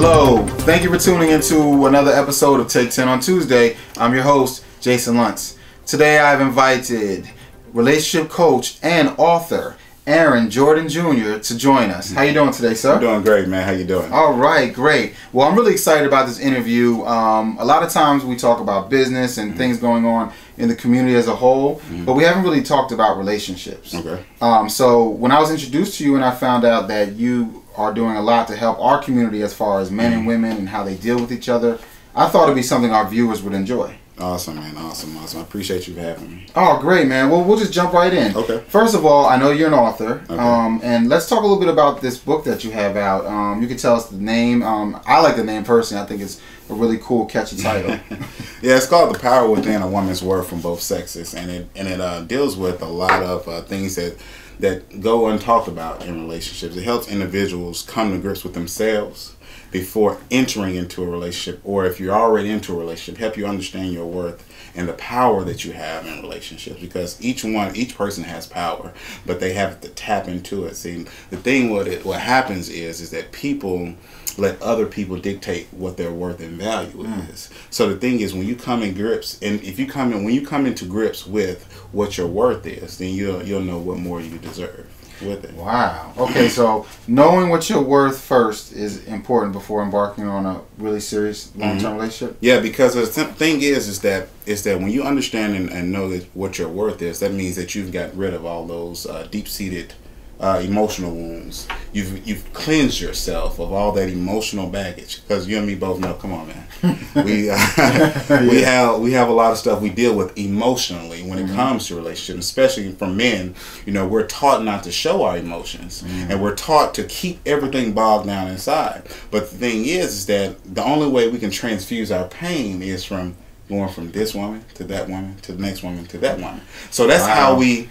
Hello, thank you for tuning into another episode of Take 10 on Tuesday. I'm your host, Jason Luntz. Today I've invited relationship coach and author Aaron Jordan Jr. to join us. How you doing today, sir? I'm doing great, man. How you doing? All right, great. Well, I'm really excited about this interview. A lot of times we talk about business and things going on in the community as a whole, but we haven't really talked about relationships. Okay. So when I was introduced to you and I found out that you are doing a lot to help our community as far as men and women and how they deal with each other, I thought it'd be something our viewers would enjoy. Awesome, man. Awesome. I appreciate you for having me. Oh, great, man. Well, we'll just jump right in. Okay. First of all, I know you're an author, Okay. and let's talk a little bit about this book that you have out. You can tell us the name. I like the name personally. I think it's a really cool, catchy title. Yeah, it's called The Power Within: A Woman's Worth from Both Sexes, and it deals with a lot of things that go untalked about in relationships. It helps individuals come to grips with themselves before entering into a relationship, or if you're already into a relationship, help you understand your worth and the power that you have in relationships, because each person has power, but they have to tap into it. See, the thing what happens is that people let other people dictate what their worth and value is. So the thing is, when you come in grips, and when you come into grips with what your worth is, then you'll know what more you deserve with it. Wow. Okay, so knowing what you're worth first is important before embarking on a really serious long-term relationship. Yeah, because the thing is that when you understand and know that what your worth is, that means that you've got rid of all those deep-seated emotional wounds. You've cleansed yourself of all that emotional baggage, because you and me both know. Come on, man. We have a lot of stuff we deal with emotionally when it comes to relationships, especially for men. You know, we're taught not to show our emotions, and we're taught to keep everything bogged down inside. But the thing is that the only way we can transfuse our pain is from going from this woman to that woman to the next woman to that woman. So that's how we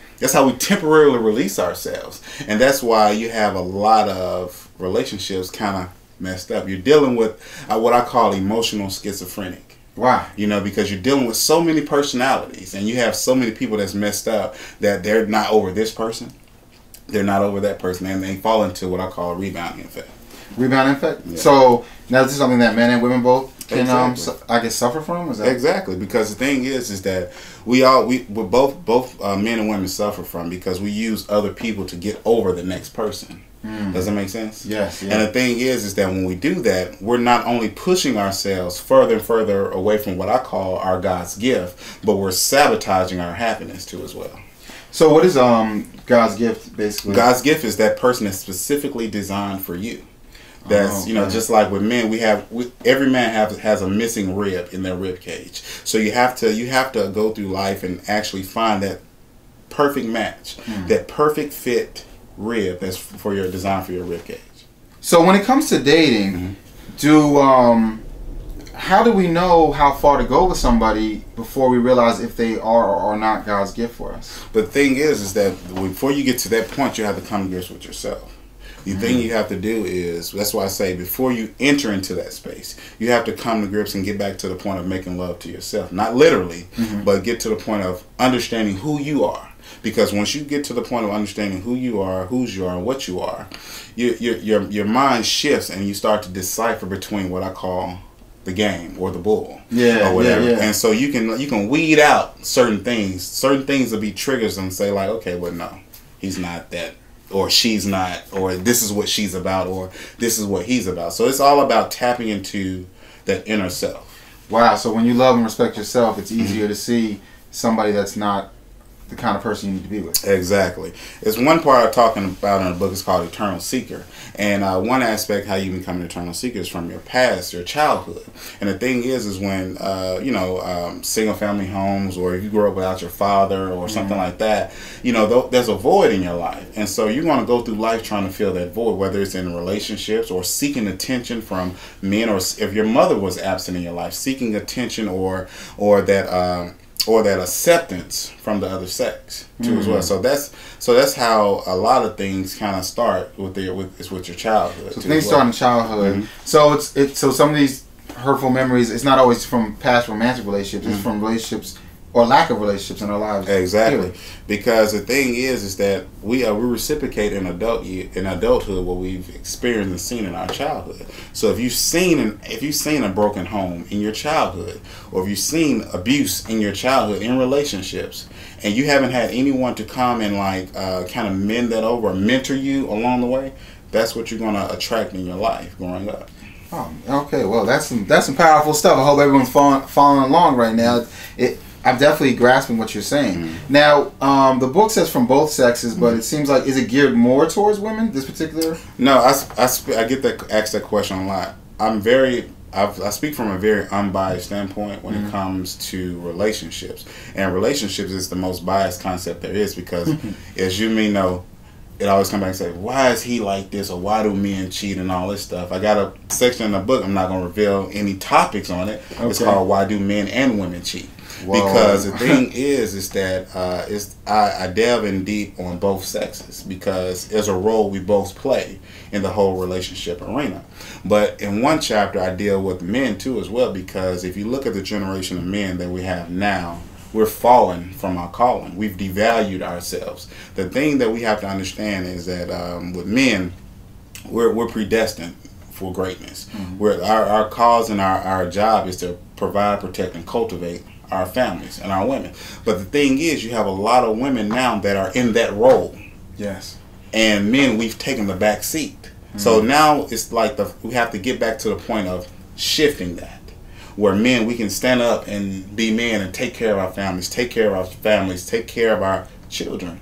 temporarily release ourselves, and that's why you have a lot of relationships kind of messed up. You're dealing with what I call emotional schizophrenic. Wow. You know, because you're dealing with so many personalities, and you have so many people that's messed up that they're not over this person, they're not over that person, and they fall into what I call a rebounding effect. Rebounding effect? Yeah. So now this is something that men and women both can I guess suffer from? Is that exactly? Because the thing is that we're both men and women suffer from, because we use other people to get over the next person. Does that make sense? Yes. Yeah. And the thing is that when we do that, we're not only pushing ourselves further and further away from what I call our God's gift, but we're sabotaging our happiness too as well. So what is God's gift basically? God's gift is that person that's specifically designed for you. That's just like with men, every man has a missing rib in their rib cage. So you have to go through life and actually find that perfect match, that perfect fit rib that's for your design for your rib cage. So when it comes to dating, how do we know how far to go with somebody before we realize if they are or are not God's gift for us? But the thing is that before you get to that point, you have to come to grips with yourself. The thing you have to do is, that's why I say, before you enter into that space, you have to come to grips and get back to the point of making love to yourself. Not literally, but get to the point of understanding who you are. Because once you get to the point of understanding who you are, whose you are, and what you are, your mind shifts, and you start to decipher between what I call the game or the bull, or whatever. Yeah. And so you can weed out certain things. Certain things will be triggers and say like, okay, well, no, he's not that, or she's not, or this is what she's about, or this is what he's about. So it's all about tapping into that inner self. Wow. So when you love and respect yourself, it's easier to see somebody that's not the kind of person you need to be with. Exactly. It's one part I'm talking about in the book is called Eternal Seeker. And one aspect how you become an eternal seeker is from your past, your childhood. And the thing is when, single family homes, or if you grew up without your father or something like that, there's a void in your life. And so you want to go through life trying to fill that void, whether it's in relationships or seeking attention from men, or if your mother was absent in your life, seeking attention or that acceptance from the other sex too as well. So that's how a lot of things kind of start with your childhood. So things start in childhood. So so some of these hurtful memories, it's not always from past romantic relationships. It's from relationships or lack of relationships in our lives. Exactly, Period. because the thing is that we reciprocate in adulthood what we've experienced and seen in our childhood. So if you've seen a broken home in your childhood, or if you've seen abuse in your childhood in relationships, and you haven't had anyone to come and kind of mend that over or mentor you along the way, that's what you're going to attract in your life growing up. Oh, okay. Well, that's some powerful stuff. I hope everyone's following along right now. I'm definitely grasping what you're saying. Mm-hmm. Now, the book says from both sexes, but it seems like, is it geared more towards women, this particular? No, I get asked that question a lot. I speak from a very unbiased standpoint when it comes to relationships. And relationships is the most biased concept there is because, as you may know, it always comes back and say, why is he like this, or why do men cheat and all this stuff. I got a section in the book, I'm not going to reveal any topics on it. Okay. It's called Why Do Men and Women Cheat? Whoa. Because the thing is that I delve in deep on both sexes because there's a role we both play in the whole relationship arena. But in one chapter, I deal with men too as well, because if you look at the generation of men that we have now, we're fallen from our calling. We've devalued ourselves. The thing that we have to understand is that with men, we're predestined for greatness. Mm-hmm. Our cause and our job is to provide, protect, and cultivate our families and our women. But the thing is, you have a lot of women now that are in that role. Yes. And men, we've taken the back seat. Mm-hmm. So now it's like we have to get back to the point of shifting that, where men, we can stand up and be men and take care of our families, take care of our children.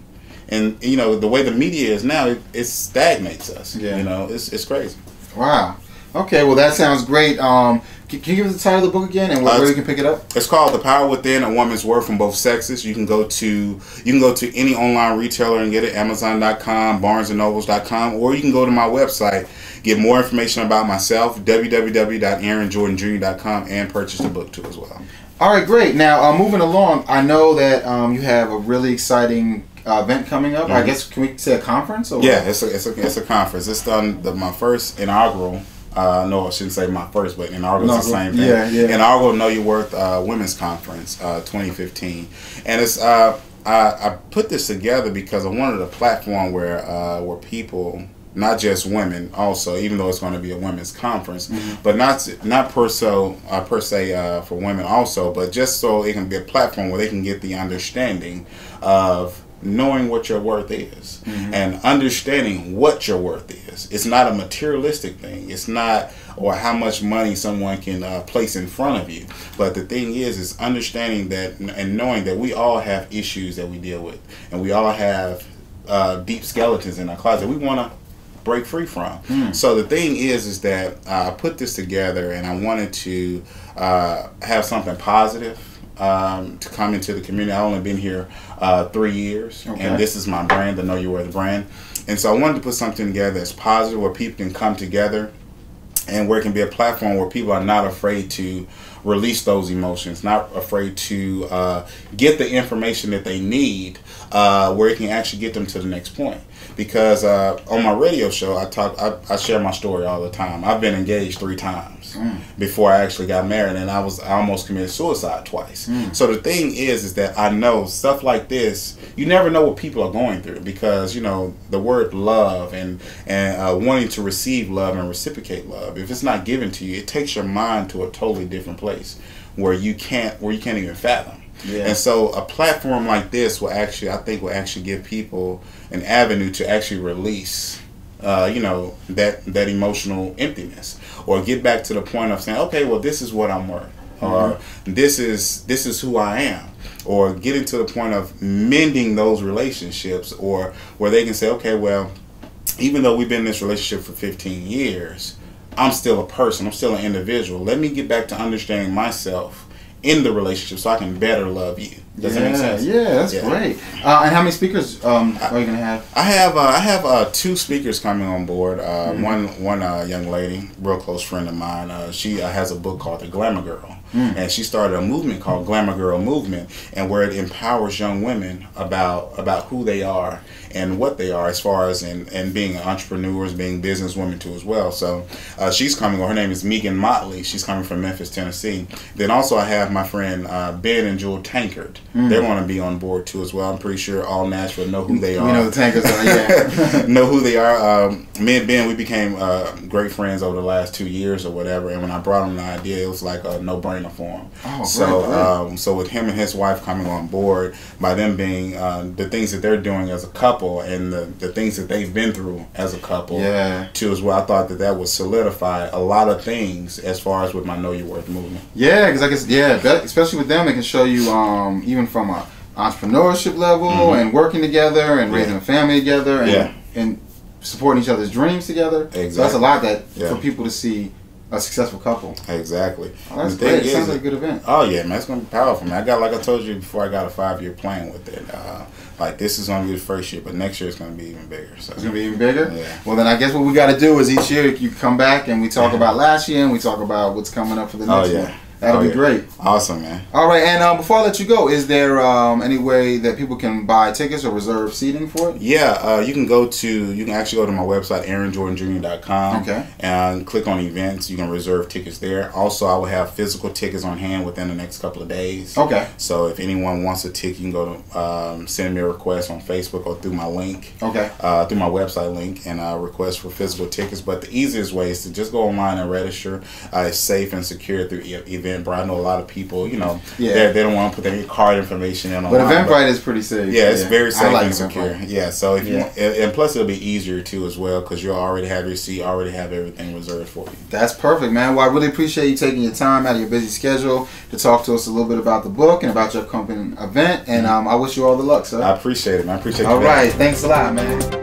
And you know, the way the media is now, it stagnates us. Yeah. You know, it's crazy. Wow. Okay, well that sounds great. Can you give us the title of the book again and where we can pick it up? It's called The Power Within: A Woman's Worth from Both Sexes. You can go to any online retailer and get it, Amazon.com, BarnesandNobles.com, or you can go to my website, get more information about myself, www.aaronjordanjr.com, and purchase the book too as well. All right, great. Now, moving along, I know that you have a really exciting event coming up. I guess, can we say a conference? Or yeah, it's a conference. It's my first inaugural. No, I shouldn't say my first, but inaugural is the same thing. Yeah. Inaugural Know Your Worth Women's Conference 2015, and it's I put this together because I wanted a platform where people, not just women, also, even though it's going to be a women's conference, but not per se for women also, but just so it can be a platform where they can get the understanding of knowing what your worth is and understanding what your worth is. It's not a materialistic thing. It's not, or how much money someone can place in front of you. But the thing is understanding that and knowing that we all have issues that we deal with, and we all have deep skeletons in our closet we want to break free from. So the thing is that I put this together and I wanted to have something positive to come into the community. I've only been here 3 years, and this is my brand, the Know Your Worth brand. And so I wanted to put something together that's positive, where people can come together and where it can be a platform where people are not afraid to release those emotions, not afraid to get the information that they need, where it can actually get them to the next point. Because on my radio show, I share my story all the time. I've been engaged 3 times before I actually got married, and I almost committed suicide twice. So the thing is that I know stuff like this, you never know what people are going through, because you know the word love and wanting to receive love and reciprocate love, if it's not given to you, it takes your mind to a totally different place where you can't even fathom. And so a platform like this will actually give people an avenue to actually release that emotional emptiness, or get back to the point of saying, okay, well, this is what I'm worth, or this is who I am, or getting to the point of mending those relationships, or where they can say, okay, well, even though we've been in this relationship for 15 years, I'm still a person, I'm still an individual. Let me get back to understanding myself in the relationship so I can better love you. Does that make sense? Yeah, that's great. And how many speakers are you gonna have? I have 2 speakers coming on board. One young lady, real close friend of mine. She has a book called The Glamour Girl. and she started a movement called Glamour Girl Movement, and where it empowers young women about who they are and what they are as far as and being entrepreneurs, being businesswomen too as well. So she's coming. Her name is Megan Motley. She's coming from Memphis, Tennessee. Then also I have my friend Ben and Jewel Tankard. They're going to be on board too as well. I'm pretty sure all Nashville know who they are. We know the Tankards are, yeah. Know who they are. Me and Ben, we became great friends over the last 2 years or whatever. And when I brought him the idea, it was like a no-brainer for him. Oh, so so with him and his wife coming on board, by them being the things that they're doing as a couple and the things that they've been through as a couple too as well, I thought that would solidify a lot of things as far as with my Know Your Worth movement. Yeah, because I guess, especially with them, it can show you even from a entrepreneurship level and working together and raising a family together and supporting each other's dreams together. Exactly. So that's a lot for people to see a successful couple. Exactly. Oh, that's great. It sounds like a good event. Oh yeah, man, it's gonna be powerful, man. Like I told you before, I got a 5-year plan with it. Like this is gonna be the first year, but next year it's gonna be even bigger. So it's gonna be even bigger. Yeah. Well, then I guess what we got to do is each year you come back and we talk about last year and we talk about what's coming up for the next one. That'll be great. Awesome, man. All right, and before I let you go, is there any way that people can buy tickets or reserve seating for it? Yeah, you can actually go to my website, AaronJordanJr.com. Okay. And click on events. You can reserve tickets there. Also, I will have physical tickets on hand within the next couple of days. Okay. So if anyone wants a ticket, you can go to send me a request on Facebook or through my link. Okay. Through my website link and request for physical tickets. But the easiest way is to just go online and register. It's safe and secure through events. But I know a lot of people, they don't want to put their card information in online. But Eventbrite is pretty safe. Yeah, it's very safe and secure. Yeah, so if you and plus it'll be easier too as well because you'll already have your seat, already have everything reserved for you. That's perfect, man. Well, I really appreciate you taking your time out of your busy schedule to talk to us a little bit about the book and about your upcoming event. And I wish you all the luck, sir. I appreciate it, man. I appreciate you. All right, thanks a lot, man.